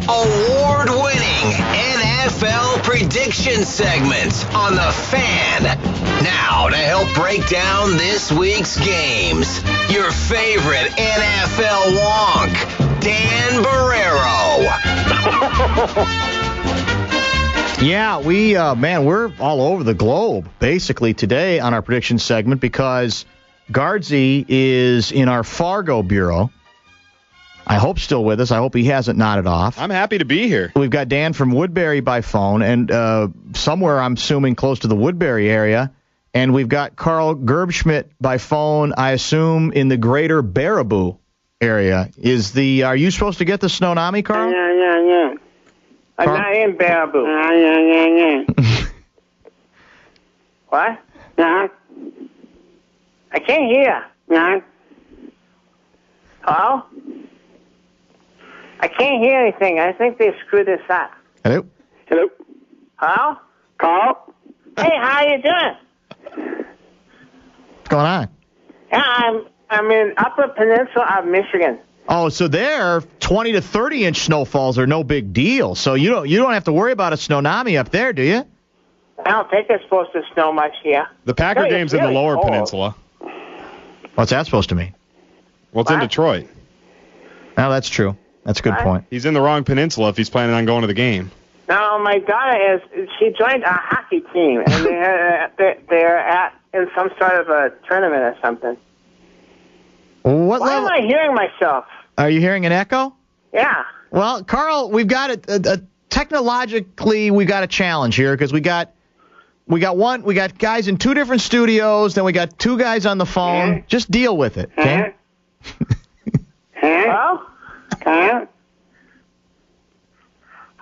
award-winning NFL prediction segment on The Fan. Now, to help break down this week's games, your favorite NFL wonk, Dan Barreiro. Yeah, we're all over the globe, basically, today on our prediction segment because Guardsy is in our Fargo Bureau. I hope still with us. I hope he hasn't nodded off. I'm happy to be here. We've got Dan from Woodbury by phone, and somewhere I'm assuming close to the Woodbury area. And we've got Carl Gerbschmidt by phone, I assume, in the greater Baraboo area. Are you supposed to get the Snownami, Carl? Yeah. I'm not in Baraboo. Yeah. What? Yeah. I can't hear. Yeah. Hello? I can't hear anything. I think they screwed this up. Hello? Hello? Carl? Hey, how you doing? What's going on? Yeah, I'm in Upper Peninsula of Michigan. Oh, so there, 20 to 30-inch snowfalls are no big deal. So you don't have to worry about a Snownami up there, do you? I don't think it's supposed to snow much here. The Packer game's in the lower peninsula. What's that supposed to mean? Well, it's in Detroit. Oh, that's true. That's a good point. He's in the wrong peninsula if he's planning on going to the game. No, my daughter she joined a hockey team, and they're in some sort of a tournament or something. Why am I hearing myself? Are you hearing an echo? Yeah. Well, Carl, we've got technologically we got a challenge here because we got guys in two different studios, then we got two guys on the phone. Just deal with it, okay? Hello?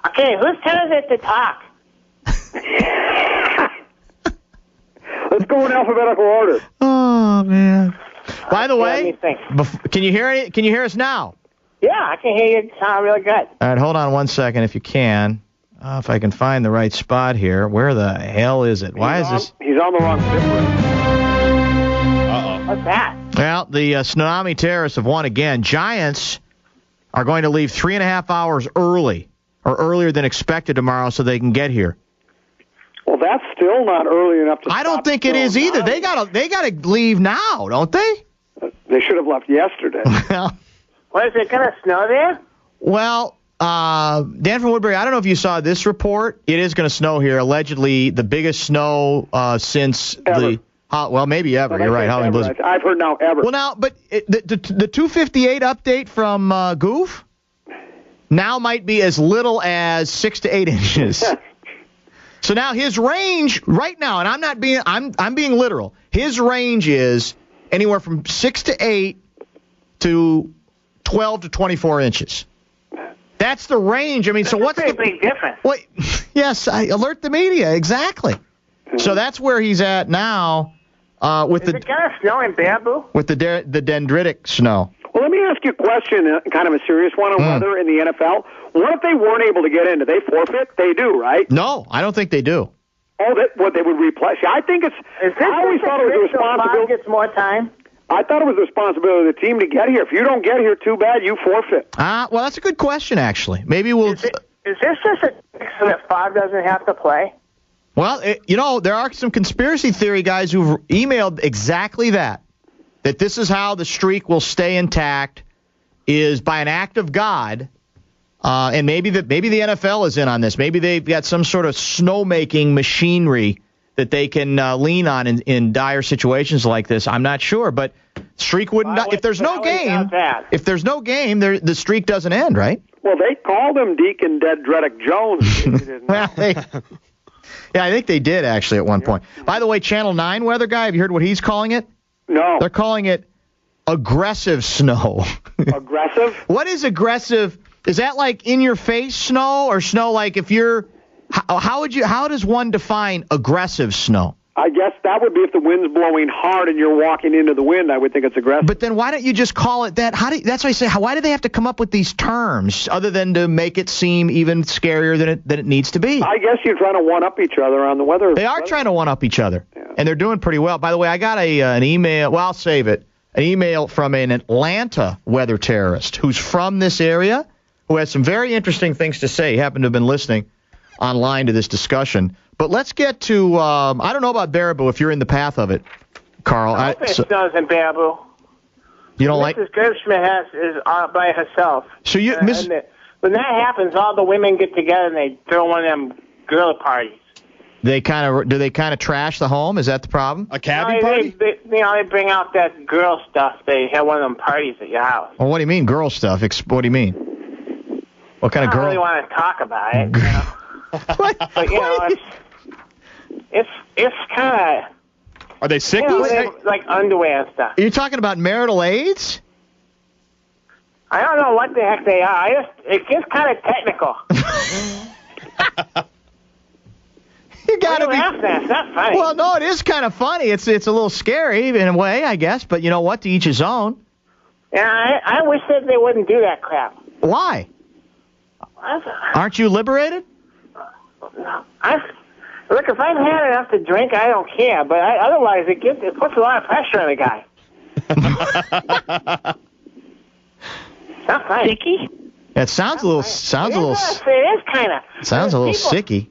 Okay, whose turn is it to talk? Let's go in alphabetical order. Oh man! By the way, let me think. Can you hear? Can you hear us now? Yeah, I can hear you sound really good. All right, hold on 1 second if you can. If I can find the right spot here. Where the hell is it? Why is this? He's on the wrong difference. Uh-oh. What's that? Well, the Tsunami Terrorists have won again. Giants are going to leave 3.5 hours early, or earlier than expected tomorrow, so they can get here. Well, that's still not early enough to. I don't think it is either. They gotta leave now, don't they? They should have left yesterday. What, is it going to snow there? Well, Dan from Woodbury, I don't know if you saw this report. It is going to snow here. Allegedly, the biggest snow since ever. Maybe ever. You're right. Halloween blizzard. I've heard now ever. Well, now, but the 258 update from Goof now might be as little as 6 to 8 inches. So now his range right now, and I'm being literal. His range is anywhere from 6 to 8 to 12 to 24 inches. That's the range. I mean, so what's the big difference? Well, yes, I alert the media exactly. So that's where he's at now. With is it going to snow in Baraboo? With the dendritic snow. Well, let me ask you a question, kind of a serious one on weather in the NFL. What if they weren't able to get in? Do they forfeit? They do, right? No, I don't think they do. Oh, what they would replay? See, I think it's. I always thought it was a responsibility. Gets more time. I thought it was the responsibility of the team to get here. If you don't get here, too bad, you forfeit. Well, that's a good question, actually. Maybe we'll. Is this just a so that Favre doesn't have to play? Well, there are some conspiracy theory guys who've emailed exactly that this is how the streak will stay intact, is by an act of God, and maybe the NFL is in on this. Maybe they've got some sort of snowmaking machinery that they can lean on in dire situations like this. I'm not sure, but streak wouldn't. If there's no game, the streak doesn't end, right? Well, they called him Deacon Dendritic Jones. Yeah, I think they did actually at one point. By the way, Channel 9 weather guy, have you heard what he's calling it? No. They're calling it aggressive snow. Aggressive? What is aggressive? Is that like in your face snow, or snow like if you're? How does one define aggressive snow? I guess that would be if the wind's blowing hard and you're walking into the wind. I would think it's aggressive. But then why don't you just call it that? That's why I say, why do they have to come up with these terms other than to make it seem even scarier than it needs to be? I guess you're trying to one-up each other on the weather. They are trying to one-up each other, and they're doing pretty well. By the way, I got an email. Well, I'll save it. An email from an Atlanta weather terrorist who's from this area, who has some very interesting things to say. He happened to have been listening online to this discussion. But let's get to, I don't know about Baraboo if you're in the path of it, Carl. I hope it snows in Baraboo. You don't Mrs. Gerbschmidt is by herself. So you, when that happens, all the women get together and they throw one of them girl parties. Do they kind of trash the home? Is that the problem? A cabbie party? They bring out that girl stuff. They have one of them parties at your house. Well, what do you mean, girl stuff? What do you mean? What kind of girl? I don't really want to talk about it. You know? But you know, it's kind of. Are they sick? Like underwear and stuff. Are you talking about marital aids? I don't know what the heck they are. It gets kind of technical. You gotta be. It's not funny. Well, no, it is kind of funny. It's a little scary in a way, I guess. But you know what? To each his own. Yeah, I wish that they wouldn't do that crap. Why? Aren't you liberated? Look, if I've had enough to drink, I don't care. But otherwise, it puts a lot of pressure on a guy. Sounds sticky. It sounds a little. It is kind of. Sounds a little sicky.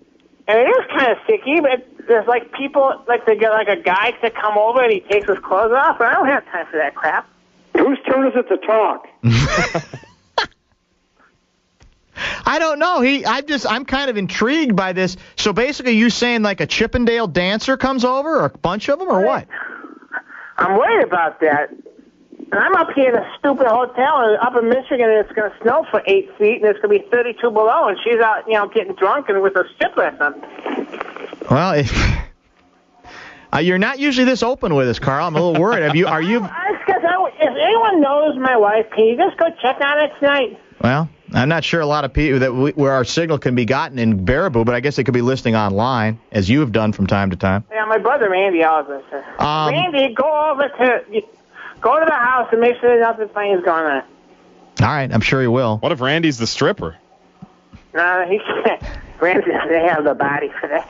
And it is kind of sticky, but there's like people they get like a guy to come over and he takes his clothes off. And I don't have time for that crap. Whose turn is it to talk? I don't know. I'm kind of intrigued by this. So basically, you saying like a Chippendale dancer comes over, or a bunch of them, or what? I'm worried about that. And I'm up here in a stupid hotel up in Michigan, and it's going to snow for 8 feet, and it's going to be 32 below, and she's out, getting drunk and with a stripper or something. Well, you're not usually this open with us, Carl. I'm a little worried. If anyone knows my wife, can you just go check on it tonight? Well, I'm not sure a lot of people where our signal can be gotten in Baraboo, but I guess they could be listening online, as you have done from time to time. Yeah, my brother Randy always listens. Randy, go to the house and make sure nothing funny is going on. All right, I'm sure he will. What if Randy's the stripper? No, he can't. Randy doesn't have the body for that.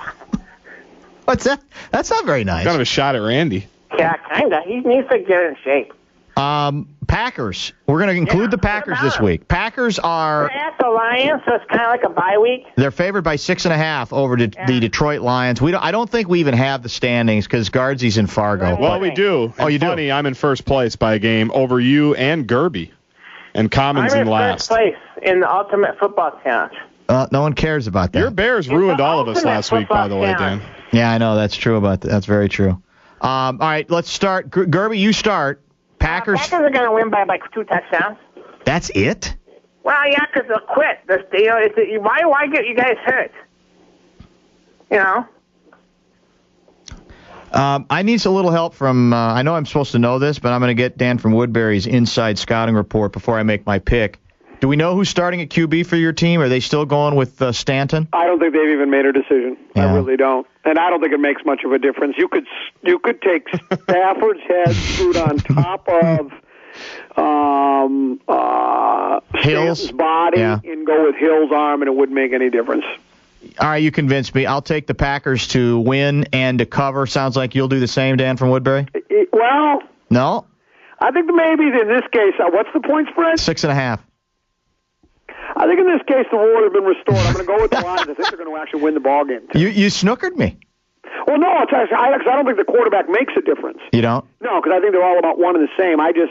What's that? That's not very nice. Kind of a shot at Randy. Yeah, kind of. He needs to get in shape. Packers. We're going to include the Packers this week. Packers are... They're at the Lions, so it's kind of like a bye week. They're favored by 6.5 over the Detroit Lions. I don't think we even have the standings because Guardsy's in Fargo. Well, we do. Oh, you do? Funny, I'm in first place by a game over you and Gerby. And Commons in last. I'm in first place in the Ultimate Football Challenge. No one cares about that. Your Bears ruined all of us last week, by the way, Dan. Yeah, I know. That's true about that. That's very true. All right, let's start. Gerby, you start. Packers are going to win by like 2 touchdowns. That's it? Well, yeah, because they'll quit. Why get you guys hurt? I need a little help from, I know I'm supposed to know this, but I'm going to get Dan from Woodbury's inside scouting report before I make my pick. Do we know who's starting at QB for your team? Are they still going with Stanton? I don't think they've even made a decision. Yeah. I really don't. And I don't think it makes much of a difference. You could take Stafford's head screwed on top of Stanton's body and go with Hill's arm, and it wouldn't make any difference. All right, you convinced me. I'll take the Packers to win and to cover. Sounds like you'll do the same, Dan from Woodbury? Well, no. I think maybe in this case, what's the point spread? 6.5. I think in this case the war has been restored. I'm going to go with the Lions. I think they're going to actually win the ball game. You snookered me. Well, no, Alex, I don't think the quarterback makes a difference. You don't? No, because I think they're all about one and the same. I don't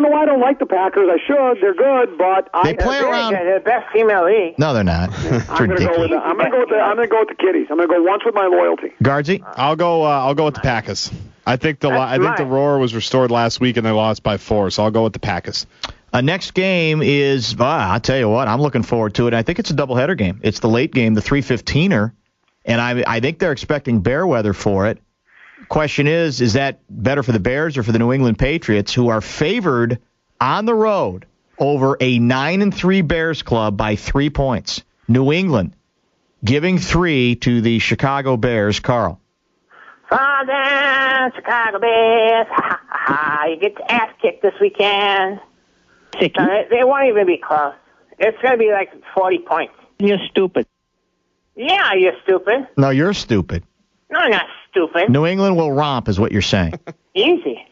know why I don't like the Packers. I should. They're good, but they play around. They're the best team in the league. No, they're not. I'm going to go with the Kitties. I'm going to go once with my loyalty. Guardsy? I'll go with the Packers. I think the roar was restored last week and they lost by 4, so I'll go with the Packers. Next game is, I'll tell you what, I'm looking forward to it. I think it's a doubleheader game. It's the late game, the 3:15er, and I think they're expecting bear weather for it. Question is that better for the Bears or for the New England Patriots, who are favored on the road over a 9-3 Bears club by 3 points? New England giving 3 to the Chicago Bears. Carl. Father, Chicago Bears, you get the ass kicked this weekend. They won't even be close. It's going to be like 40 points. You're stupid. Yeah, you're stupid. No, you're stupid. No, I'm not stupid. New England will romp is what you're saying. Easy.